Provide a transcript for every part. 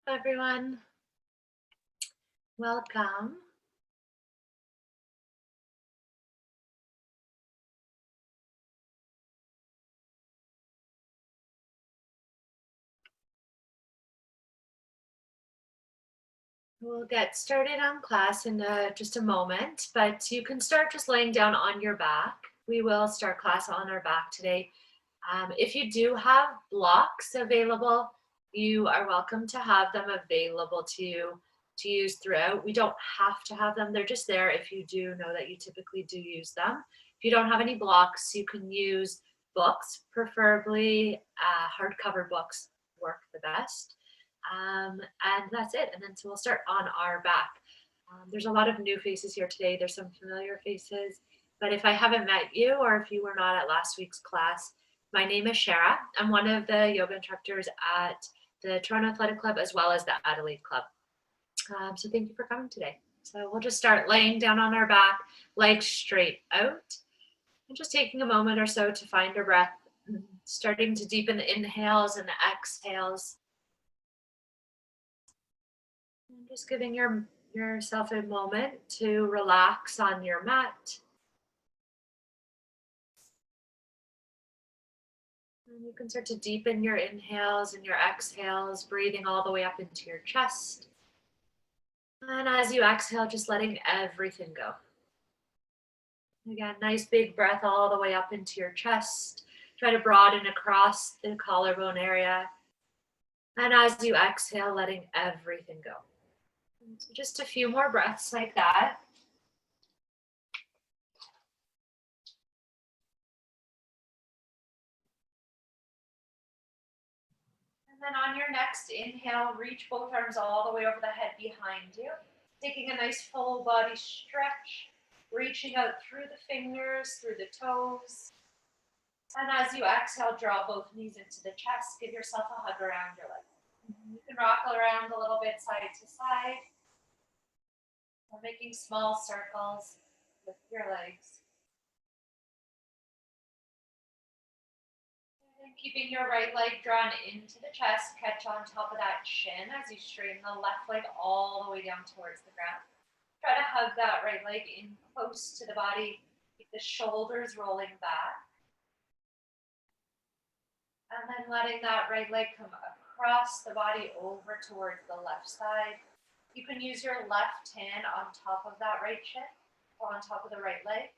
Everyone. Welcome. We'll get started on class in just a moment, but you can start just laying down on your back. We will start class on our back today. If you do have blocks available, you are welcome to have them available to use throughout. We don't have to have them. They're just there if you do know that you typically do use them. If you don't have any blocks, you can use books, preferably hardcover books work the best. And that's it. And then so we'll start on our back. There's a lot of new faces here today. There's some familiar faces. But if I haven't met you or if you were not at last week's class, my name is Shara. I'm one of the yoga instructors at the Toronto Athletic Club as well as the Adelaide Club. So thank you for coming today. So we'll just start laying down on our back, legs straight out, and just taking a moment or so to find our breath, starting to deepen the inhales and the exhales. And just giving yourself a moment to relax on your mat. And you can start to deepen your inhales and your exhales, breathing all the way up into your chest. And as you exhale, just letting everything go. Again, nice big breath all the way up into your chest. Try to broaden across the collarbone area. And as you exhale, letting everything go. So just a few more breaths like that. And then on your next inhale, reach both arms all the way over the head behind you. Taking a nice full body stretch, reaching out through the fingers, through the toes. And as you exhale, draw both knees into the chest. Give yourself a hug around your legs. You can rock around a little bit side to side. Or making small circles with your legs. And keeping your right leg drawn into the chest, catch on top of that shin as you straighten the left leg all the way down towards the ground. Try to hug that right leg in close to the body. Keep the shoulders rolling back. And then letting that right leg come across the body over towards the left side. You can use your left hand on top of that right shin or on top of the right leg.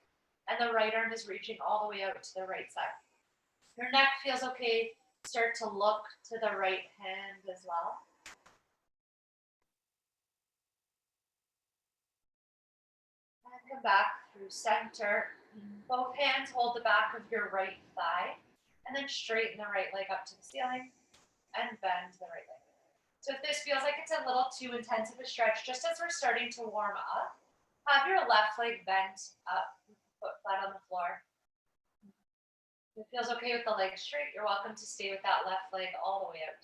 And the right arm is reaching all the way out to the right side. Your neck feels okay. Start to look to the right hand as well. And come back through center. Both hands hold the back of your right thigh. And then straighten the right leg up to the ceiling and bend the right leg. So if this feels like it's a little too intense of a stretch, just as we're starting to warm up, have your left leg bent up, foot flat on the floor. If it feels okay with the leg straight, you're welcome to stay with that left leg all the way out.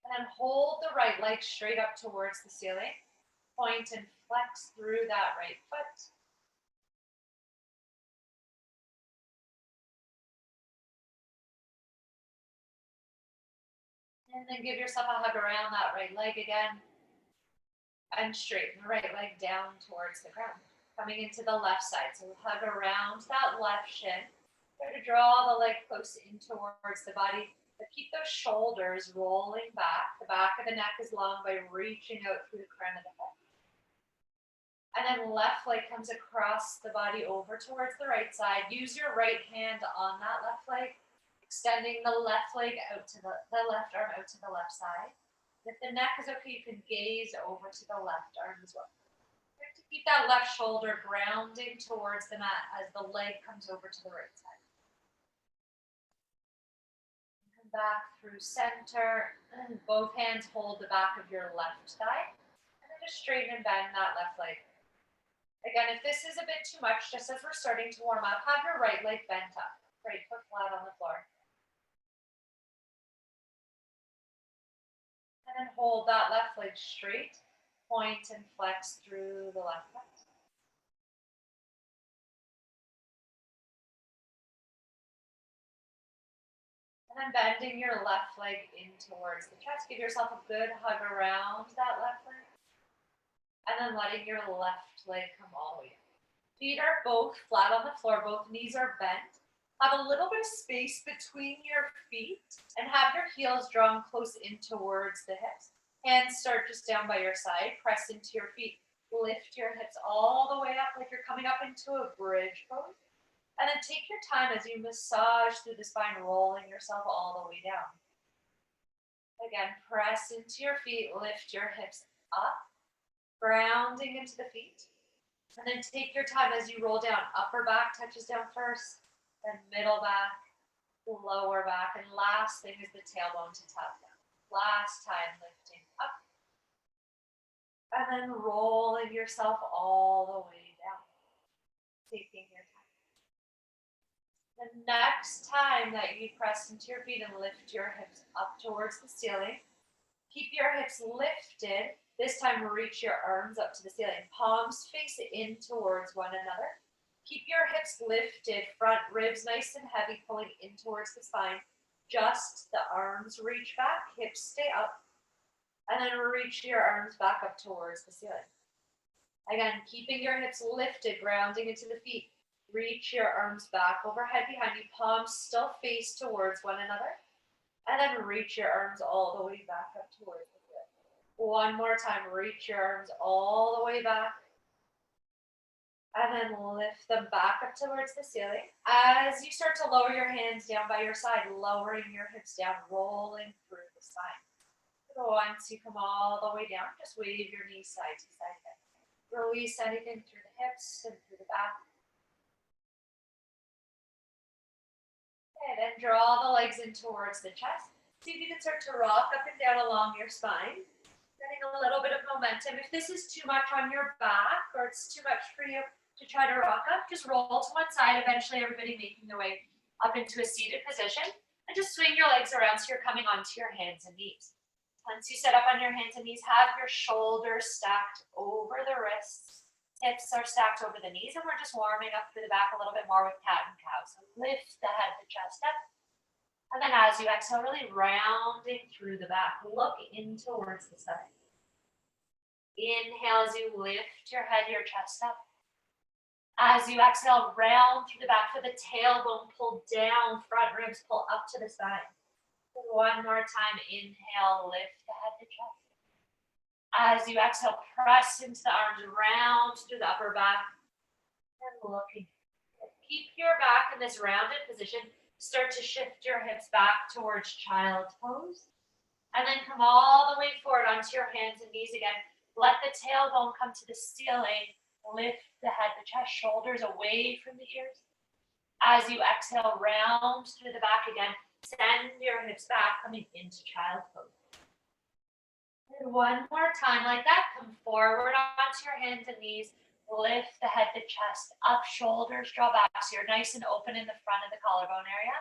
And then hold the right leg straight up towards the ceiling. Point and flex through that right foot. And then give yourself a hug around that right leg again. And straighten the right leg down towards the ground. Coming into the left side. So hug around that left shin. Try to draw the leg close in towards the body. But keep those shoulders rolling back. The back of the neck is long by reaching out through the crown of the head. And then left leg comes across the body over towards the right side. Use your right hand on that left leg. Extending the left leg out to the left arm out to the left side. If the neck is okay, you can gaze over to the left arm as well. You have to keep that left shoulder grounding towards the mat as the leg comes over to the right side. Come back through center. Both hands hold the back of your left thigh. And then just straighten and bend that left leg. Again, if this is a bit too much, just as we're starting to warm up, have your right leg bent up. Right foot flat on the floor. And then hold that left leg straight. Point and flex through the left foot. And And then bending your left leg in towards the chest. Give yourself a good hug around that left leg. And then letting your left leg come all the way down. Feet are both flat on the floor. Both knees are bent. Have a little bit of space between your feet and have your heels drawn close in towards the hips. Hands start just down by your side. Press into your feet. Lift your hips all the way up like you're coming up into a bridge pose. And then take your time as you massage through the spine, rolling yourself all the way down. Again, press into your feet, lift your hips up, grounding into the feet. And then take your time as you roll down. Upper back touches down first, then middle back, lower back. And last thing is the tailbone to tap down. Last time, lifting up. And then rolling yourself all the way down. Taking your time. The next time that you press into your feet and lift your hips up towards the ceiling, keep your hips lifted. This time reach your arms up to the ceiling. Palms face in towards one another. Keep your hips lifted, front ribs nice and heavy, pulling in towards the spine. Just the arms reach back, hips stay up. And then reach your arms back up towards the ceiling. Again, keeping your hips lifted, grounding into the feet. Reach your arms back overhead behind you, palms still face towards one another. And then reach your arms all the way back up towards the ceiling. One more time, reach your arms all the way back. And then lift them back up towards the ceiling. As you start to lower your hands down by your side, lowering your hips down, rolling through the spine. Once you come all the way down, just wave your knees side to side. Release anything through the hips and through the back. And then draw the legs in towards the chest. See if you can start to rock up and down along your spine. Getting a little bit of momentum. If this is too much on your back or it's too much for you to try to rock up, just roll to one side. Eventually everybody making their way up into a seated position. And just swing your legs around so you're coming onto your hands and knees. Once you sit up on your hands and knees, have your shoulders stacked over the wrists. Hips are stacked over the knees, and we're just warming up through the back a little bit more with cat and cow. So lift the head, the chest up. And then as you exhale, really rounding through the back. Look in towards the side. Inhale as you lift your head, your chest up. As you exhale, round through the back for the tailbone, pull down, front ribs pull up to the spine. One more time, inhale, lift the head to chest. As you exhale, press into the arms, round through the upper back, and looking. Keep your back in this rounded position. Start to shift your hips back towards child's pose. And then come all the way forward onto your hands and knees again. Let the tailbone come to the ceiling. Lift the head, the chest, shoulders away from the ears. As you exhale, round through the back again. Send your hips back, coming into child's pose. And one more time like that. Come forward onto your hands and knees. Lift the head, the chest, up, shoulders, draw back. So you're nice and open in the front of the collarbone area.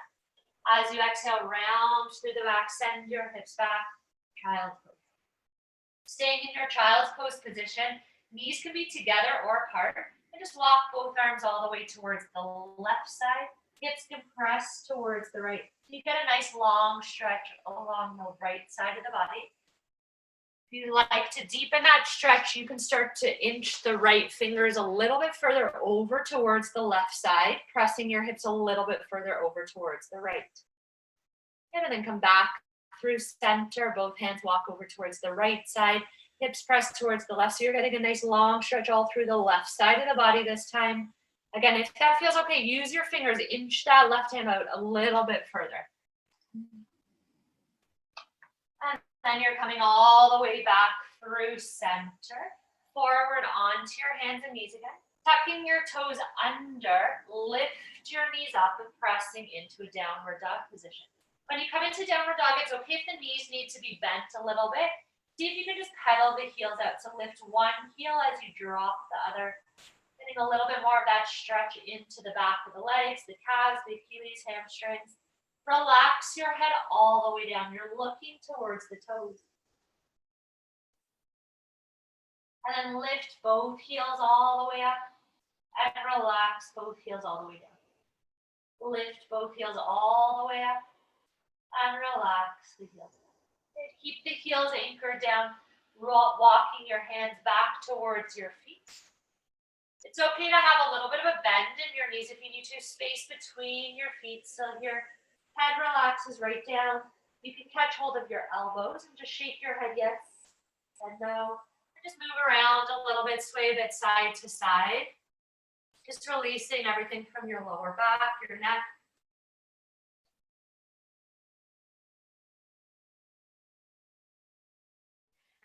As you exhale, round through the back, send your hips back, child's pose. Staying in your child's pose position, knees can be together or apart. And just walk both arms all the way towards the left side. Hips can press towards the right. You get a nice long stretch along the right side of the body. If you like to deepen that stretch, you can start to inch the right fingers a little bit further over towards the left side, pressing your hips a little bit further over towards the right. And then come back through center. Both hands walk over towards the right side. Hips press towards the left. So you're getting a nice long stretch all through the left side of the body this time. Again, if that feels okay, use your fingers, inch that left hand out a little bit further. And then you're coming all the way back through center, forward onto your hands and knees again. Tucking your toes under, lift your knees up and pressing into a downward dog position. When you come into downward dog, it's okay if the knees need to be bent a little bit. See if you can just pedal the heels out. So lift one heel as you drop the other. Getting a little bit more of that stretch into the back of the legs, the calves, the Achilles, hamstrings. Relax your head all the way down. You're looking towards the toes. And then lift both heels all the way up. And relax both heels all the way down. Lift both heels all the way up. And relax the heels. Keep the heels anchored down, walking your hands back towards your feet. It's okay to have a little bit of a bend in your knees if you need to, space between your feet so your head relaxes right down. You can catch hold of your elbows and just shake your head yes and no. And just move around a little bit, sway a bit side to side. Just releasing everything from your lower back, your neck.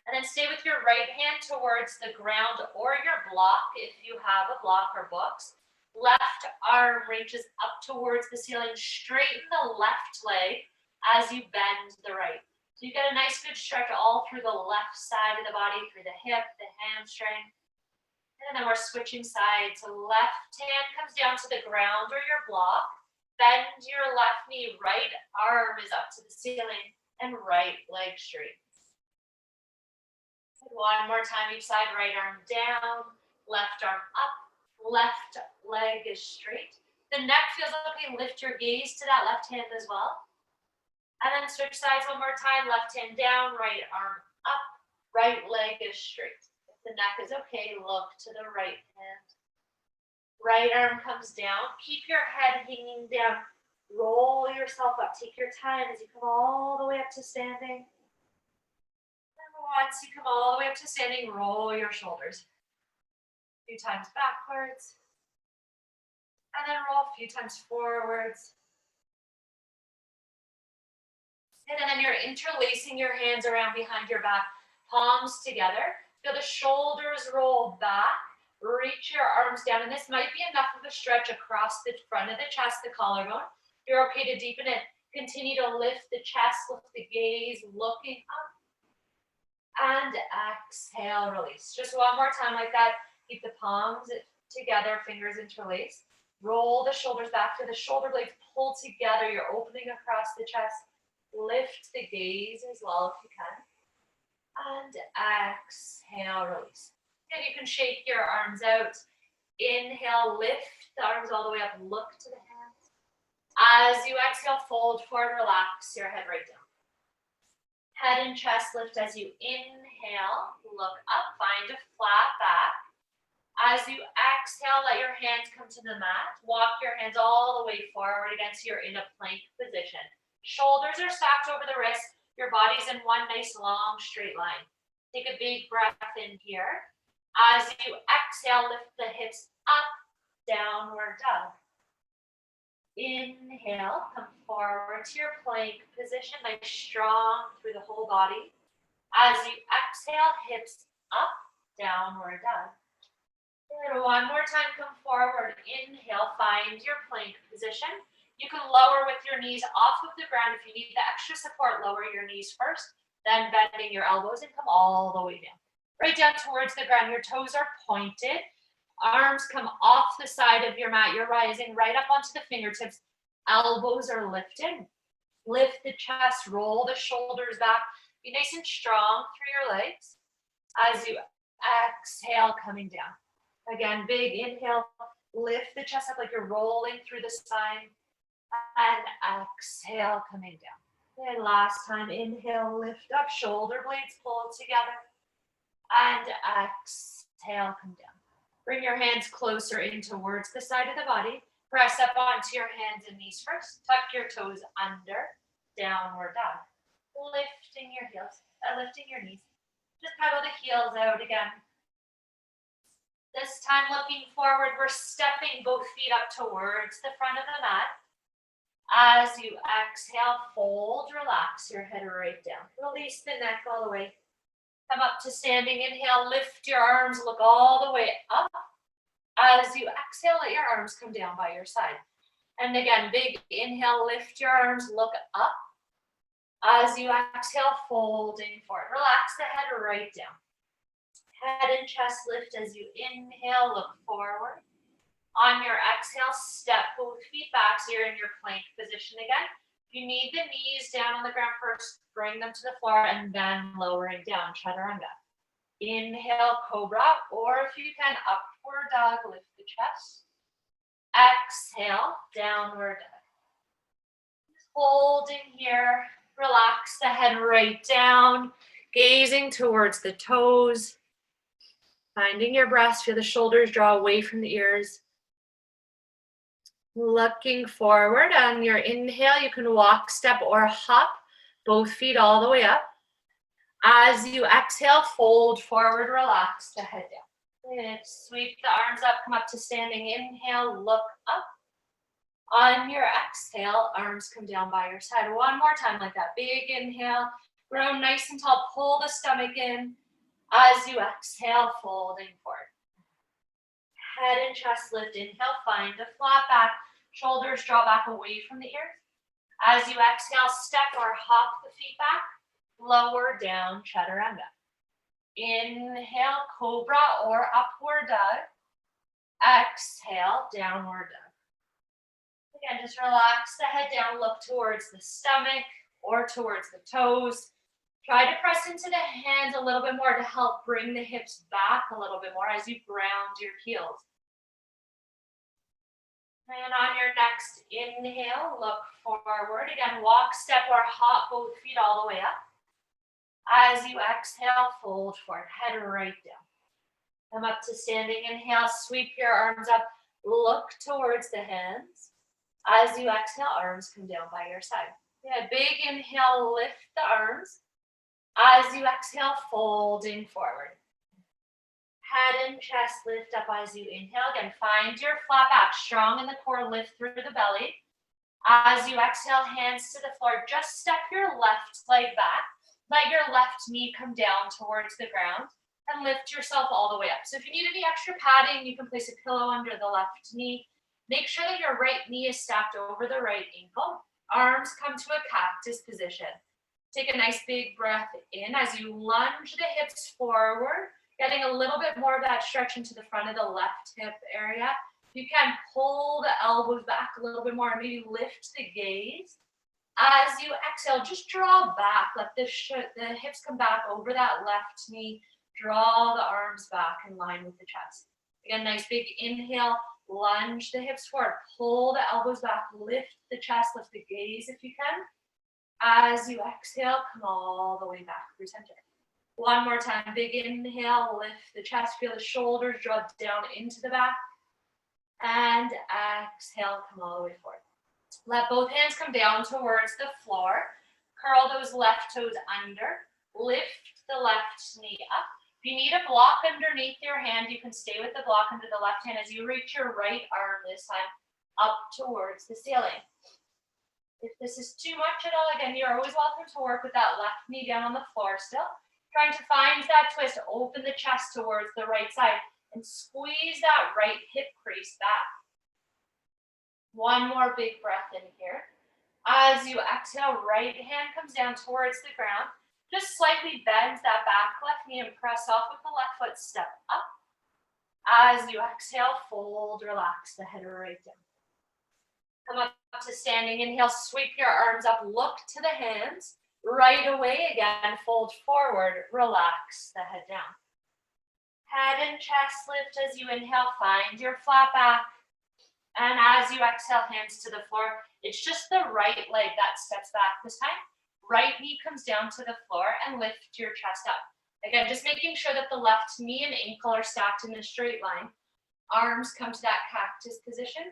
And then stay with your right hand towards the ground or your block if you have a block or books. Left arm reaches up towards the ceiling. Straighten the left leg as you bend the right. So you get a nice good stretch all through the left side of the body, through the hip, the hamstring. And then we're switching sides. So left hand comes down to the ground or your block. Bend your left knee, right arm is up to the ceiling, and right leg straight. One more time each side, right arm down, left arm up, left leg is straight. The neck feels okay, lift your gaze to that left hand as well. And then switch sides one more time, left hand down, right arm up, right leg is straight. If the neck is okay, look to the right hand. Right arm comes down, keep your head hanging down, roll yourself up, take your time as you come all the way up to standing. Once you come all the way up to standing, roll your shoulders. A few times backwards. And then roll a few times forwards. And then you're interlacing your hands around behind your back, palms together. Feel the shoulders roll back. Reach your arms down. And this might be enough of a stretch across the front of the chest, the collarbone. You're okay to deepen it. Continue to lift the chest, lift the gaze, looking up. And exhale, release. Just one more time like that. Keep the palms together, fingers interlaced. Roll the shoulders back to the shoulder blades, pull together. You're opening across the chest. Lift the gaze as well if you can. And exhale, release. And you can shake your arms out. Inhale, lift the arms all the way up, look to the hands. As you exhale, fold forward, relax your head right down. Head and chest lift as you inhale, look up, find a flat back. As you exhale, let your hands come to the mat. Walk your hands all the way forward again so you're in a plank position. Shoulders are stacked over the wrists. Your body's in one nice long straight line. Take a big breath in here. As you exhale, lift the hips up, downward dog. Inhale, come forward to your plank position, nice strong through the whole body. As you exhale, hips up, downward dog. And one more time, come forward. Inhale, find your plank position. You can lower with your knees off of the ground. If you need the extra support, lower your knees first, then bending your elbows and come all the way down. Right down towards the ground. Your toes are pointed. Arms come off the side of your mat. You're rising right up onto the fingertips. Elbows are lifted. Lift the chest, roll the shoulders back. Be nice and strong through your legs. As you exhale, coming down. Again, big inhale. Lift the chest up like you're rolling through the spine. And exhale, coming down. And last time, inhale, lift up. Shoulder blades pull together. And exhale, come down. Bring your hands closer in towards the side of the body. Press up onto your hands and knees first. Tuck your toes under, downward dog. Lifting your heels, lifting your knees. Just pedal the heels out again. This time looking forward, we're stepping both feet up towards the front of the mat. As you exhale, fold, relax your head right down. Release the neck all the way. Come up to standing. Inhale, lift your arms, look all the way up. As you exhale, let your arms come down by your side. And again, big inhale, lift your arms, look up. As you exhale, folding forward. Relax the head right down. Head and chest lift as you inhale, look forward. On your exhale, step both feet back so you're in your plank position again. If you need the knees down on the ground first, bring them to the floor and then lowering down, chaturanga. Inhale, cobra, or if you can, upward dog, lift the chest. Exhale, downward dog. Just Holding here. Relax the head right down, gazing towards the toes. Finding your breath, feel the shoulders draw away from the ears. Looking forward. On your inhale, you can walk, step, or hop both feet all the way up. As you exhale, fold forward, relax the head down. And sweep the arms up, come up to standing. Inhale, look up. On your exhale, arms come down by your side. One more time like that. Big inhale, grow nice and tall, pull the stomach in. As you exhale, folding forward. Head and chest lift, inhale, find a flat back. Shoulders draw back away from the ears. As you exhale, step or hop the feet back. Lower down, chaturanga. Inhale, cobra or upward dog. Exhale, downward dog. Again, just relax the head down, look towards the stomach or towards the toes. Try to press into the hands a little bit more to help bring the hips back a little bit more as you ground your heels. And on your next inhale, look forward. Again, walk, step, or hop both feet all the way up. As you exhale, fold forward, head right down. Come up to standing. Inhale, sweep your arms up, look towards the hands. As you exhale, arms come down by your side. Yeah, big inhale, lift the arms. As you exhale, folding forward. Head and chest lift up as you inhale. Again, find your flat back, strong in the core, lift through the belly. As you exhale, hands to the floor, just step your left leg back. Let your left knee come down towards the ground and lift yourself all the way up. So if you need any extra padding, you can place a pillow under the left knee. Make sure that your right knee is stacked over the right ankle. Arms come to a cactus position. Take a nice big breath in as you lunge the hips forward, getting a little bit more of that stretch into the front of the left hip area. You can pull the elbows back a little bit more and maybe lift the gaze. As you exhale, just draw back. Let the hips come back over that left knee. Draw the arms back in line with the chest. Again, nice big inhale. Lunge the hips forward. Pull the elbows back. Lift the chest. Lift the gaze if you can. As you exhale, come all the way back through center. One more time. Big inhale. Lift the chest. Feel the shoulders drop down into the back. And exhale. Come all the way forward. Let both hands come down towards the floor. Curl those left toes under. Lift the left knee up. If you need a block underneath your hand, you can stay with the block under the left hand as you reach your right arm this time up towards the ceiling. If this is too much at all, again, you're always welcome to work with that left knee down on the floor still. Trying to find that twist, open the chest towards the right side and squeeze that right hip crease back. One more big breath in here. As you exhale, right hand comes down towards the ground. Just slightly bend that back left knee and press off with the left foot, step up. As you exhale, fold, relax the head right down. Come up to standing, inhale, sweep your arms up, look to the hands. Right away again, fold forward, relax the head down. Head and chest lift as you inhale, find your flat back. And as you exhale, hands to the floor, it's just the right leg that steps back this time. Right knee comes down to the floor and lift your chest up. Again, just making sure that the left knee and ankle are stacked in a straight line. Arms come to that cactus position.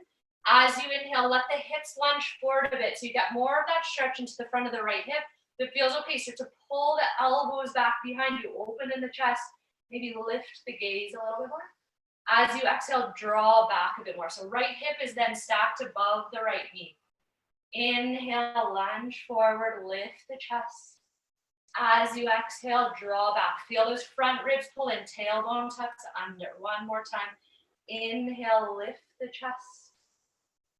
As you inhale, let the hips lunge forward a bit so you get more of that stretch into the front of the right hip. If it feels okay, so to pull the elbows back behind you, open in the chest, maybe lift the gaze a little bit more. As you exhale, draw back a bit more. So right hip is then stacked above the right knee. Inhale, lunge forward, lift the chest. As you exhale, draw back. Feel those front ribs pull in, tailbone tucks under. One more time. Inhale, lift the chest.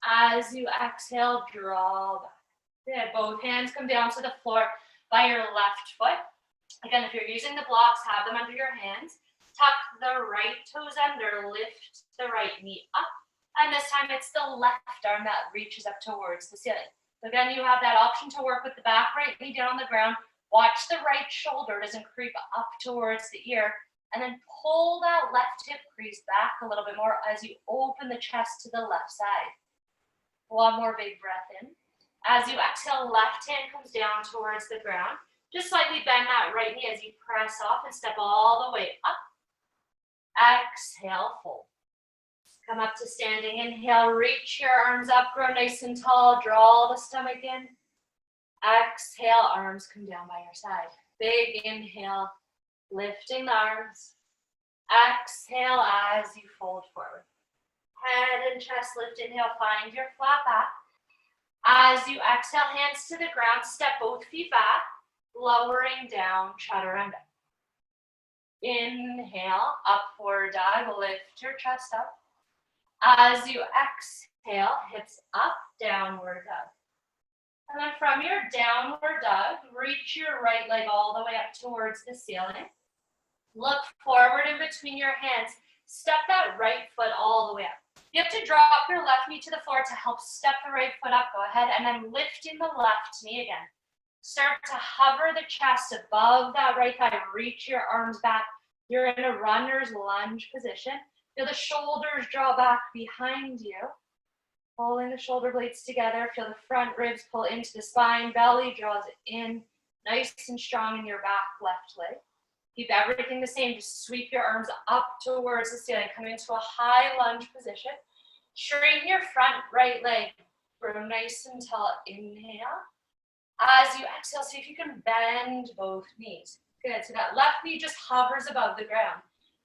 As you exhale, draw back. Good. Both hands come down to the floor by your left foot. Again, if you're using the blocks, have them under your hands. Tuck the right toes under, lift the right knee up. And this time it's the left arm that reaches up towards the ceiling. So again, you have that option to work with the back right knee down on the ground. Watch the right shoulder doesn't creep up towards the ear. And then pull that left hip crease back a little bit more as you open the chest to the left side. One more big breath in. As you exhale, left hand comes down towards the ground. Just slightly bend that right knee as you press off and step all the way up. Exhale, fold. Come up to standing. Inhale, reach your arms up, grow nice and tall. Draw the stomach in. Exhale, arms come down by your side. Big inhale, lifting the arms. Exhale as you fold forward. Head and chest lift. Inhale, find your flat back. As you exhale, hands to the ground, step both feet back, lowering down, chaturanga. Inhale, up forward dog, lift your chest up. As you exhale, hips up, downward dog. And then from your downward dog, reach your right leg all the way up towards the ceiling. Look forward in between your hands. Step that right foot all the way up. You have to drop your left knee to the floor to help step the right foot up. Go ahead and then lifting the left knee again. Start to hover the chest above that right thigh. Reach your arms back. You're in a runner's lunge position. Feel the shoulders draw back behind you. Pulling the shoulder blades together. Feel the front ribs pull into the spine. Belly draws in. Nice and strong in your back left leg. Keep everything the same. Just sweep your arms up towards the ceiling. Come into a high lunge position. Straighten your front right leg. Grow nice and tall. Inhale. As you exhale, see if you can bend both knees. Good. So that left knee just hovers above the ground.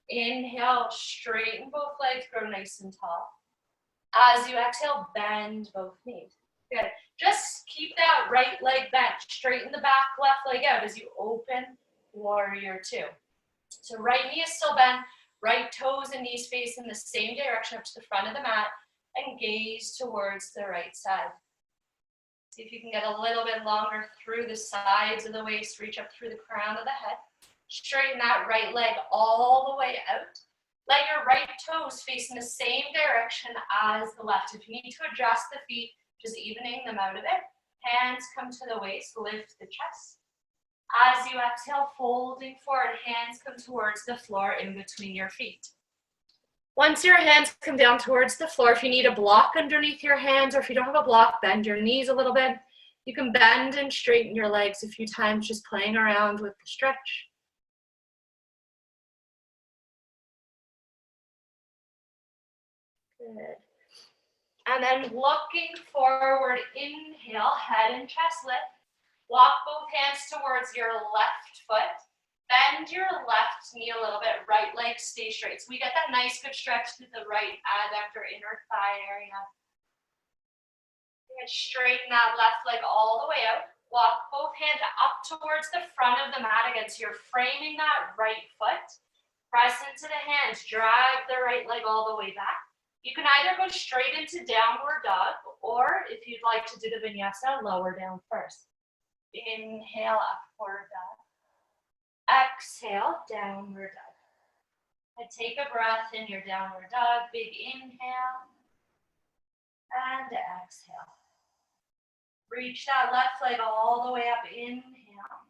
Inhale, straighten both legs. Grow nice and tall. As you exhale, bend both knees. Good. Just keep that right leg bent. Straighten the back left leg out as you open warrior two. So right knee is still bent, right toes and knees face in the same direction up to the front of the mat, and gaze towards the right side. See if you can get a little bit longer through the sides of the waist, reach up through the crown of the head. Straighten that right leg all the way out. Let your right toes face in the same direction as the left. If you need to adjust the feet, just evening them out a bit. Hands come to the waist, lift the chest. As you exhale, folding forward, hands come towards the floor in between your feet. Once your hands come down towards the floor, if you need a block underneath your hands, or if you don't have a block, bend your knees a little bit. You can bend and straighten your legs a few times, just playing around with the stretch. Good. And then looking forward, inhale, head and chest lift. Walk both hands towards your left foot. Bend your left knee a little bit. Right leg stay straight. So we get that nice good stretch to the right adductor, inner thigh area. And straighten that left leg all the way out. Walk both hands up towards the front of the mat again. So you're framing that right foot. Press into the hands. Drag the right leg all the way back. You can either go straight into downward dog, or if you'd like to do the vinyasa, lower down first. Inhale, upward dog. Exhale, downward dog. And take a breath in your downward dog. Big inhale. And exhale. Reach that left leg all the way up. Inhale.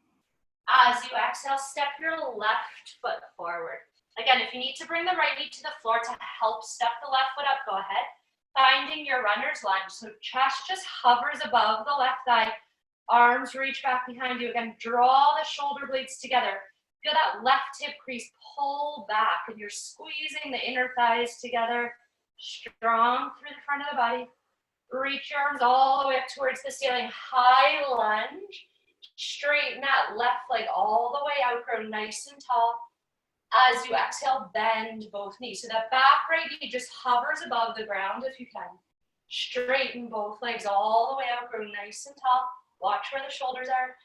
As you exhale, step your left foot forward. Again, if you need to bring the right knee to the floor to help step the left foot up, go ahead. Finding your runner's lunge. So chest just hovers above the left thigh. Arms reach back behind you. Again, draw the shoulder blades together. Feel that left hip crease pull back, and you're squeezing the inner thighs together. Strong through the front of the body. Reach your arms all the way up towards the ceiling. High lunge. Straighten that left leg all the way out. Grow nice and tall. As you exhale, bend both knees. So that back right knee just hovers above the ground if you can. Straighten both legs all the way out. Grow nice and tall. Watch where the shoulders are.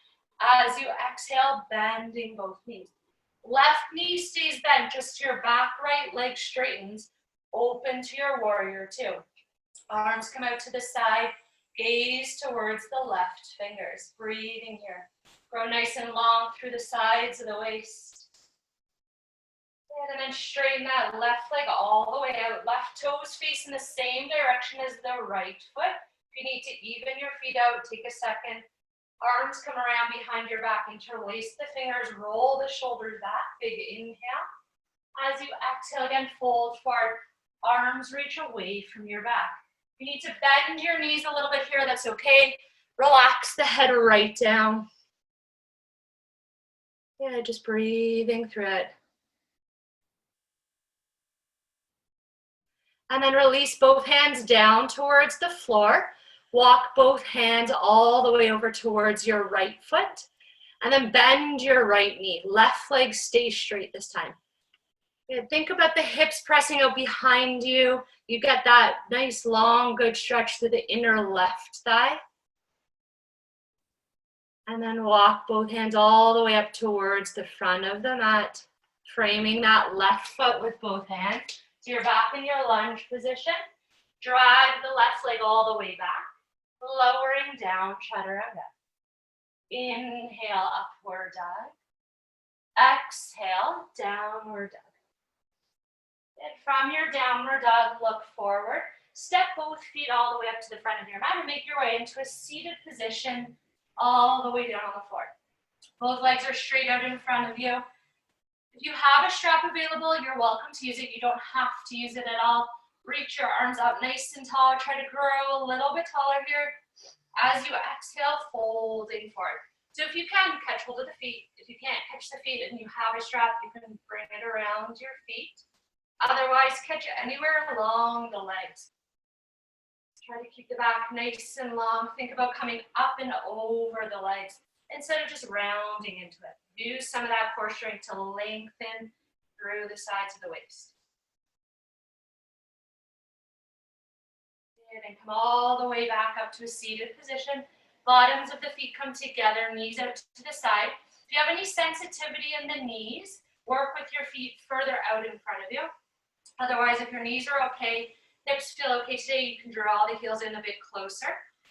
As you exhale, bending both knees. Left knee stays bent, just your back right leg straightens. Open to your warrior two. Arms come out to the side. Gaze towards the left fingers. Breathing here. Grow nice and long through the sides of the waist. And then straighten that left leg all the way out. Left toes face in the same direction as the right foot. If you need to even your feet out, take a second. Arms come around behind your back. Interlace the fingers. Roll the shoulders back. Big inhale. As you exhale again, fold forward. Arms reach away from your back. If you need to bend your knees a little bit here, that's okay. Relax the head right down. Yeah, just breathing through it. And then release both hands down towards the floor. Walk both hands all the way over towards your right foot. And then bend your right knee. Left leg stays straight this time. Good. Think about the hips pressing out behind you. You get that nice long good stretch through the inner left thigh. And then walk both hands all the way up towards the front of the mat, framing that left foot with both hands. So you're back in your lunge position. Drag the left leg all the way back, lowering down, chaturanga. Inhale, upward dog. Exhale, downward dog. And from your downward dog, look forward. Step both feet all the way up to the front of your mat and make your way into a seated position all the way down on the floor. Both legs are straight out in front of you. If you have a strap available, you're welcome to use it. You don't have to use it at all. Reach your arms up nice and tall. Try to grow a little bit taller here. As you exhale, folding forward. So if you can, catch hold of the feet. If you can't catch the feet and you have a strap, you can bring it around your feet. Otherwise, catch it anywhere along the legs. Try to keep the back nice and long. Think about coming up and over the legs instead of just rounding into it. Use some of that core strength to lengthen through the sides of the waist. And then come all the way back up to a seated position. Bottoms of the feet come together, knees out to the side. If you have any sensitivity in the knees, work with your feet further out in front of you. Otherwise, if your knees are okay, hips feel okay today, you can draw the heels in a bit closer.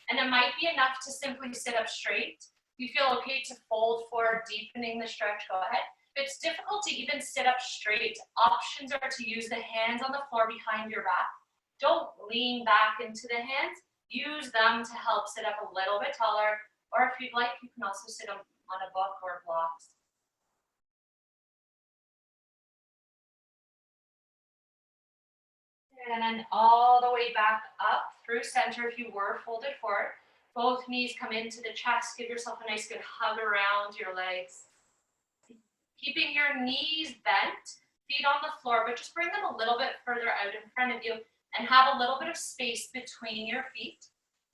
And it might be enough to simply sit up straight. If you feel okay to fold forward, deepening the stretch, go ahead. If it's difficult to even sit up straight, options are to use the hands on the floor behind your back. Don't lean back into the hands. Use them to help sit up a little bit taller. Or if you'd like, you can also sit on a book or blocks. And then all the way back up through center if you were folded forward. Both knees come into the chest. Give yourself a nice good hug around your legs. Keeping your knees bent, feet on the floor, but just bring them a little bit further out in front of you and have a little bit of space between your feet.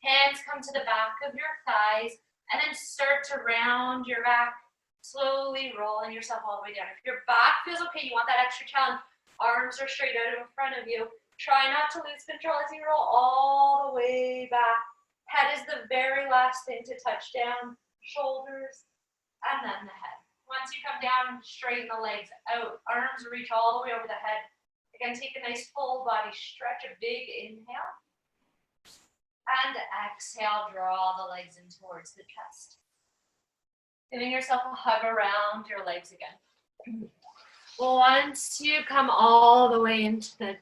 Hands come to the back of your thighs and then start to round your back, slowly rolling yourself all the way down. If your back feels okay, you want that extra challenge, arms are straight out in front of you. Try not to lose control as you roll all the way back. Head is the very last thing to touch down, shoulders, and then the head. Once you come down, straighten the legs out. Arms reach all the way over the head. Again, take a nice full body stretch, a big inhale. And exhale, draw the legs in towards the chest. Giving yourself a hug around your legs again. Once you come all the way into the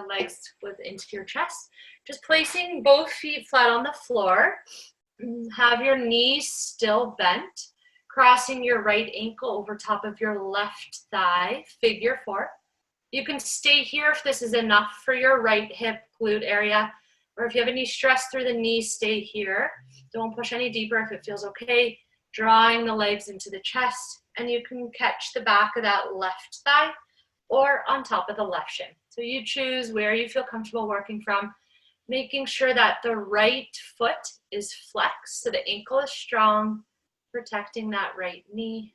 legs into your chest, just placing both feet flat on the floor. Have your knees still bent. Crossing your right ankle over top of your left thigh, figure four. You can stay here if this is enough for your right hip, glute area, or if you have any stress through the knees, stay here. Don't push any deeper if it feels okay. Drawing the legs into the chest, and you can catch the back of that left thigh or on top of the left shin. So you choose where you feel comfortable working from, making sure that the right foot is flexed so the ankle is strong, protecting that right knee.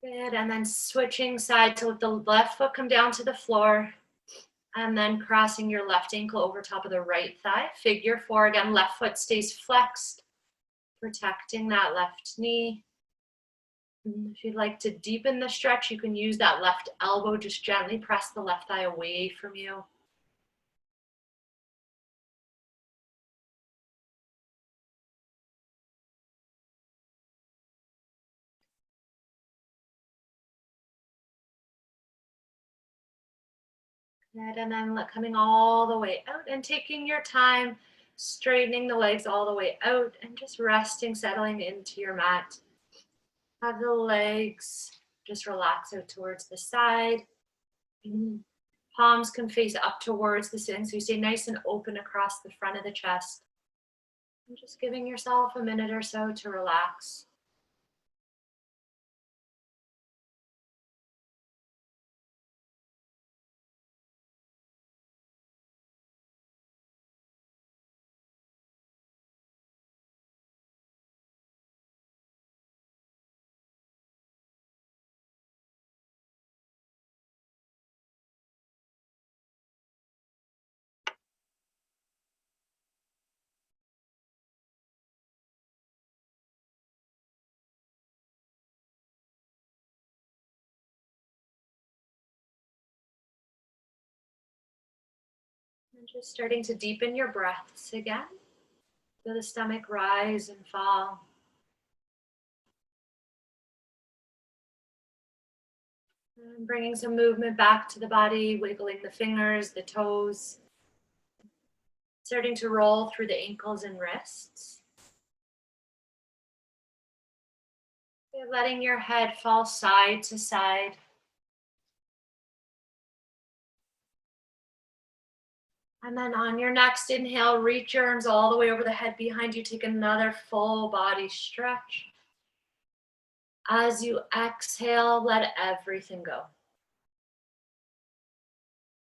Good, and then switching side to let the left foot come down to the floor, and then crossing your left ankle over top of the right thigh. Figure four again, left foot stays flexed, protecting that left knee. And if you'd like to deepen the stretch, you can use that left elbow, just gently press the left thigh away from you. Good, and then coming all the way out and taking your time, straightening the legs all the way out and just resting, settling into your mat. Have the legs just relax out towards the side. Palms can face up towards the ceiling, so you stay nice and open across the front of the chest. And just giving yourself a minute or so to relax. And just starting to deepen your breaths again. Feel the stomach rise and fall. And bringing some movement back to the body, wiggling the fingers, the toes. Starting to roll through the ankles and wrists. You're letting your head fall side to side. And then on your next inhale, reach your arms all the way over the head behind you. Take another full body stretch. As you exhale, let everything go.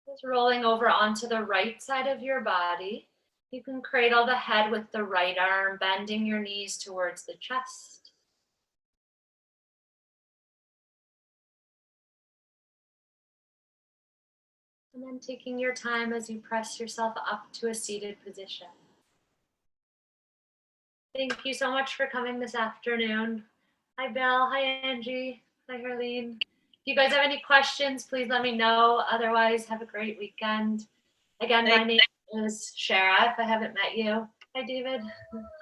Just rolling over onto the right side of your body. You can cradle the head with the right arm, bending your knees towards the chest. And then taking your time as you press yourself up to a seated position. Thank you so much for coming this afternoon. Hi, Bill. Hi, Angie. Hi, Harleen. If you guys have any questions, please let me know. Otherwise, have a great weekend. Again, my name is Shara, if I haven't met you. Hi, David.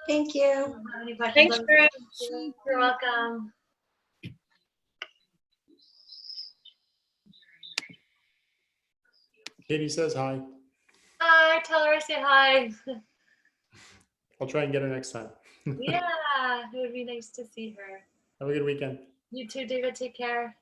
Thank you. Any questions? Thanks, You're welcome. Katie says hi. Hi, tell her I say hi. I'll try and get her next time. Yeah, it would be nice to see her. Have a good weekend. You too, David. Take care.